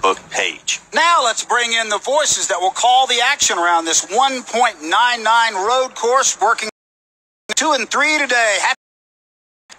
book page. Now let's bring in the voices that will call the action around this 1.99 road course, working 2 and 3 today.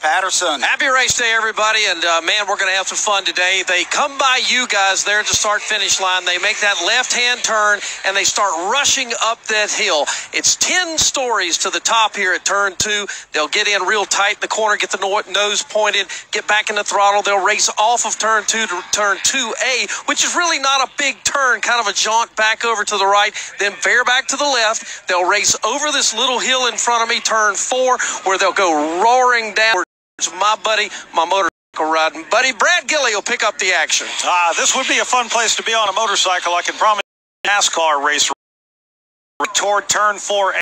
Patterson. Happy race day, everybody, and man, we're going to have some fun today. They come by you guys there at the start-finish line. They make that left-hand turn, and they start rushing up that hill. It's 10 stories to the top here at turn 2. They'll get in real tight in the corner, get the nose pointed, get back in the throttle. They'll race off of turn 2 to turn 2A, which is really not a big turn, kind of a jaunt back over to the right, then veer back to the left. They'll race over this little hill in front of me, turn 4, where they'll go roaring down. My buddy, my motorcycle riding buddy, Brad Gilley will pick up the action. This would be a fun place to be on a motorcycle. I can promise you. NASCAR race toward turn 4.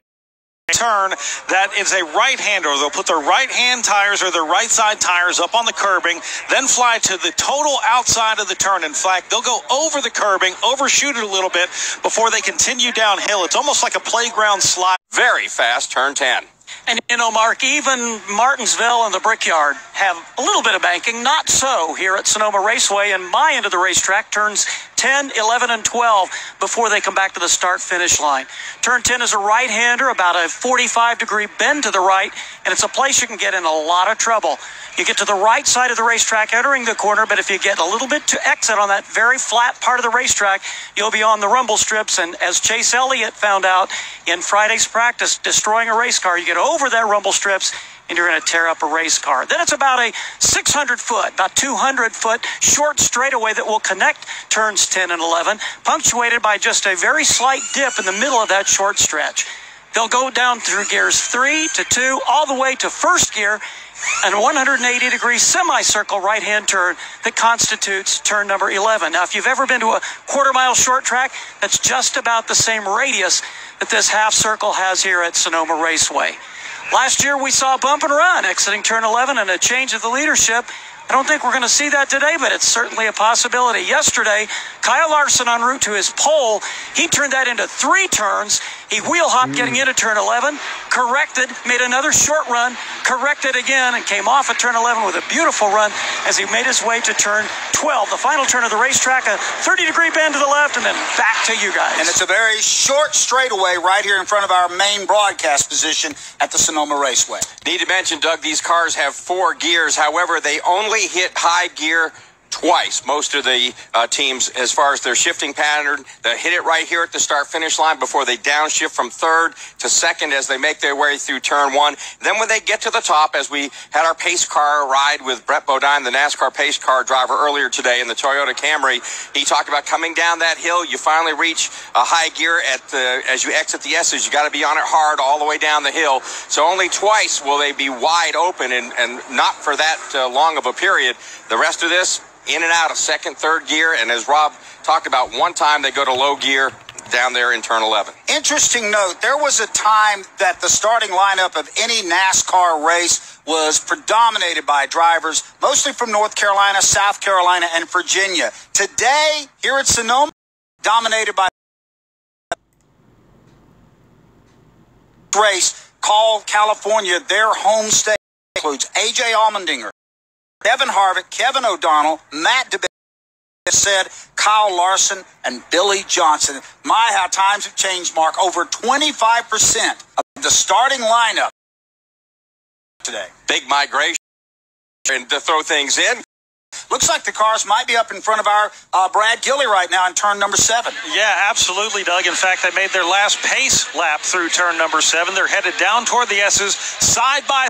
Turn that is a right-hander. They'll put their right-hand tires or their right-side tires up on the curbing, then fly to the total outside of the turn. In fact, they'll go over the curbing, overshoot it a little bit before they continue downhill. It's almost like a playground slide. Very fast, turn 10. And, you know, Mark, even Martinsville and the Brickyard have a little bit of banking. Not so here at Sonoma Raceway. And my end of the racetrack turns 10, 11, and 12 before they come back to the start-finish line. Turn 10 is a right-hander, about a 45-degree bend to the right, and it's a place you can get in a lot of trouble. You get to the right side of the racetrack entering the corner, but if you get a little bit to exit on that very flat part of the racetrack, you'll be on the rumble strips. And as Chase Elliott found out in Friday's practice, destroying a race car, you get over that rumble strips and you're going to tear up a race car. Then it's about a 600-foot, about 200-foot short straightaway that will connect turns 10 and 11, punctuated by just a very slight dip in the middle of that short stretch. They'll go down through gears 3 to 2, all the way to first gear, and a 180-degree semicircle right-hand turn that constitutes turn number 11. Now, if you've ever been to a quarter-mile short track, that's just about the same radius that this half circle has here at Sonoma Raceway. Last year, we saw a bump and run exiting turn 11 and a change of the leadership. I don't think we're going to see that today, but it's certainly a possibility. Yesterday, Kyle Larson en route to his pole, he turned that into 3 turns. He wheel hopped getting into turn 11, corrected, made another short run, corrected again, and came off at turn 11 with a beautiful run as he made his way to turn 12. The final turn of the racetrack, a 30-degree bend to the left, and then back to you guys. And it's a very short straightaway right here in front of our main broadcast position at the Sonoma Raceway. Need to mention, Doug, these cars have 4 gears. However, they only hit high gear twice. Most of the teams, as far as their shifting pattern, they hit it right here at the start-finish line before they downshift from 3rd to 2nd as they make their way through turn 1. Then when they get to the top, as we had our pace car ride with Brett Bodine, the NASCAR pace car driver, earlier today in the Toyota Camry, he talked about coming down that hill. You finally reach a high gear as you exit the S's. You got to be on it hard all the way down the hill. So only twice will they be wide open, and not for that long of a period. The rest of this, in and out of 2nd, 3rd gear, and as Rob talked about, one time they go to low gear down there in turn 11. Interesting note, there was a time that the starting lineup of any NASCAR race was predominated by drivers, mostly from North Carolina, South Carolina, and Virginia. Today, here at Sonoma, dominated by race called California their home state. Includes A.J. Allmendinger, Kevin Harvick, Kevin O'Donnell, Matt DeBay, said Kyle Larson, and Billy Johnson. My, how times have changed, Mark. Over 25% of the starting lineup today. Big migration and to throw things in. Looks like the cars might be up in front of our Brad Gilley right now in turn number 7. Yeah, absolutely, Doug. In fact, they made their last pace lap through turn number 7. They're headed down toward the S's, side by.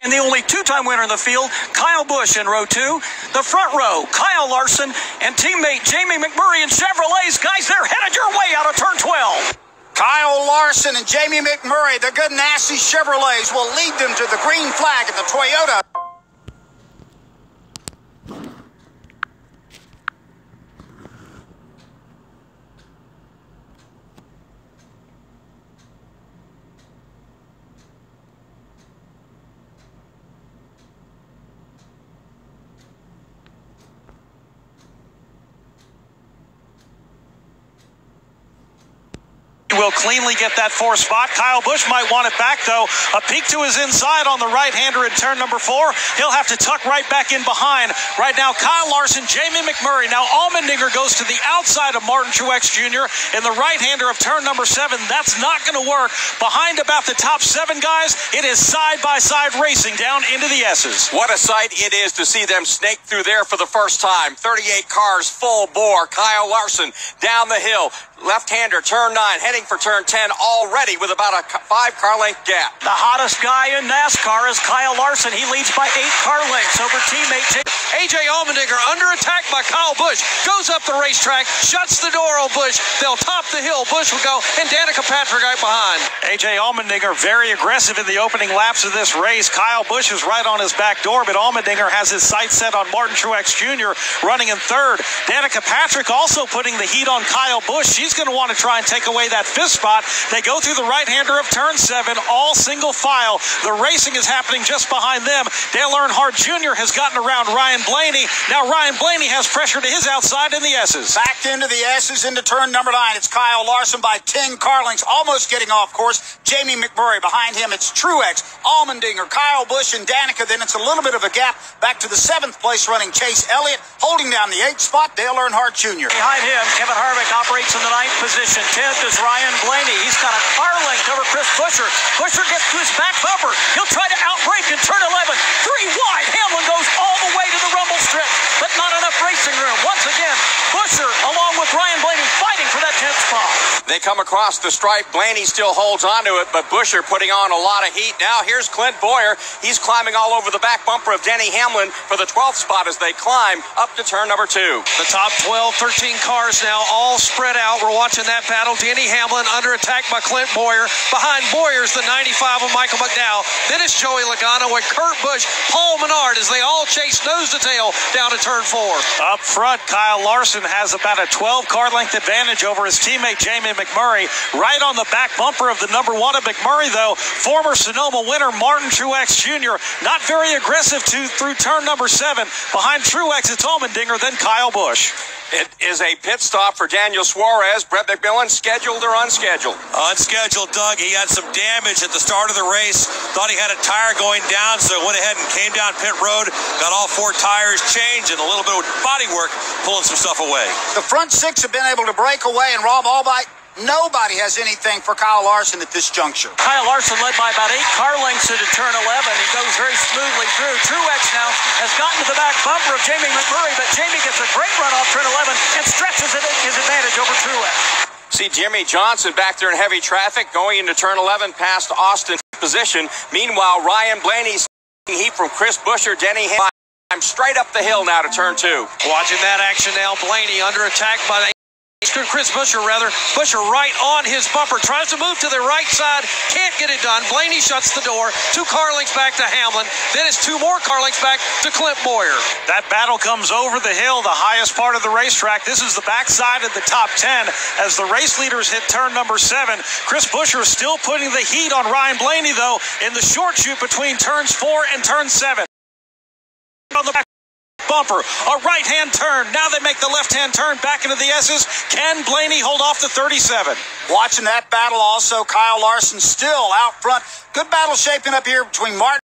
And the only 2-time winner in the field, Kyle Busch in row 2. The front row, Kyle Larson and teammate Jamie McMurray in Chevrolets. Guys, they're headed your way out of turn 12. Kyle Larson and Jamie McMurray, the good nasty Chevrolets, will lead them to the green flag at the Toyota. will cleanly get that 4th spot. Kyle Busch might want it back, though. A peek to his inside on the right-hander in turn number 4. He'll have to tuck right back in behind. Right now, Kyle Larson, Jamie McMurray. Now, Allmendinger goes to the outside of Martin Truex Jr. in the right-hander of turn number 7. That's not going to work. Behind about the top 7 guys, it is side-by-side racing down into the S's. What a sight it is to see them snake through there for the first time. 38 cars full bore. Kyle Larson down the hill. Left-hander, turn 9, heading for turn 10 already with about a 5-car length gap. The hottest guy in NASCAR is Kyle Larson. He leads by 8 car lengths over teammate A.J. Allmendinger under attack by Kyle Busch. Goes up the racetrack, shuts the door on Busch. They'll top the hill. Busch will go, and Danica Patrick right behind. A.J. Allmendinger very aggressive in the opening laps of this race. Kyle Busch is right on his back door, but Allmendinger has his sights set on Martin Truex Jr. running in 3rd. Danica Patrick also putting the heat on Kyle Busch. She's going to want to try and take away that 5th spot. They go through the right-hander of turn 7, all single file. The racing is happening just behind them. Dale Earnhardt Jr. has gotten around Ryan Blaney. Now Ryan Blaney has pressure to his outside in the S's. Back into the S's into turn number 9. It's Kyle Larson by 10 car lengths, almost getting off course. Jamie McMurray behind him. It's Truex, Allmendinger, Kyle Busch, and Danica. Then it's a little bit of a gap back to the 7th place running Chase Elliott. Holding down the 8th spot, Dale Earnhardt Jr. Behind him, Kevin Harvick operates in the 9th position. 10th is Ryan Blaney. He's got a car length over Chris Buescher. Buescher gets to his back bumper. He'll try to outbrake in turn 11. 3 wide. Hamlin goes all the way to the rumble strip, but not enough racing room. Once again, Buescher, along with Ryan Blaney, fighting for that 10th spot. They come across the stripe. Blaney still holds onto it, but Buescher putting on a lot of heat. Now here's Clint Bowyer. He's climbing all over the back bumper of Denny Hamlin for the 12th spot as they climb up to turn number 2. The top 12, 13 cars now all spread out. We're watching that battle. Denny Hamlin under attack by Clint Bowyer. Behind Bowyer's the 95 of Michael McDowell. Then it's Joey Logano and Kurt Busch, Paul Menard as they all chase nose to tail down to turn 4. Up front, Kyle Larson has about a 12-car length advantage over his teammate Jamie McMurray. Right on the back bumper of the number 1 of McMurray, though, former Sonoma winner Martin Truex Jr. Not very aggressive through turn number 7. Behind Truex, it's Allmendinger, then Kyle Busch. It is a pit stop for Daniel Suarez. Brett McMillan, scheduled or unscheduled? Unscheduled, Doug. He had some damage at the start of the race. Thought he had a tire going down, so went ahead and came down pit road, got all 4 tires changed and a little bit of body work, pulling some stuff away. The front 6 have been able to break away, and Rob Albright, nobody has anything for Kyle Larson at this juncture. Kyle Larson led by about 8 car lengths into turn 11. He goes very smoothly through. Truex now has gotten to the back bumper of Jamie McMurray, but Jamie gets a great run off turn 11 and stretches his advantage over Truex. See Jimmy Johnson back there in heavy traffic going into turn 11 past Austin's position. Meanwhile, Ryan Blaney's heat from Chris Buescher, Denny Hamlin. I'm straight up the hill now to turn 2. Watching that action now. Blaney under attack by Chris Buescher, Buescher right on his bumper, tries to move to the right side, can't get it done. Blaney shuts the door. 2 car lengths back to Hamlin. Then it's 2 more car lengths back to Clint Bowyer. That battle comes over the hill, the highest part of the racetrack. This is the backside of the top 10 as the race leaders hit turn number 7. Chris Buescher still putting the heat on Ryan Blaney, though, in the short chute between turns 4 and turn 7. On the back bumper, a right-hand turn. Now they make the left-hand turn back into the S's. Can Blaney hold off the 37? Watching that battle also, Kyle Larson still out front. Good battle shaping up here between Martin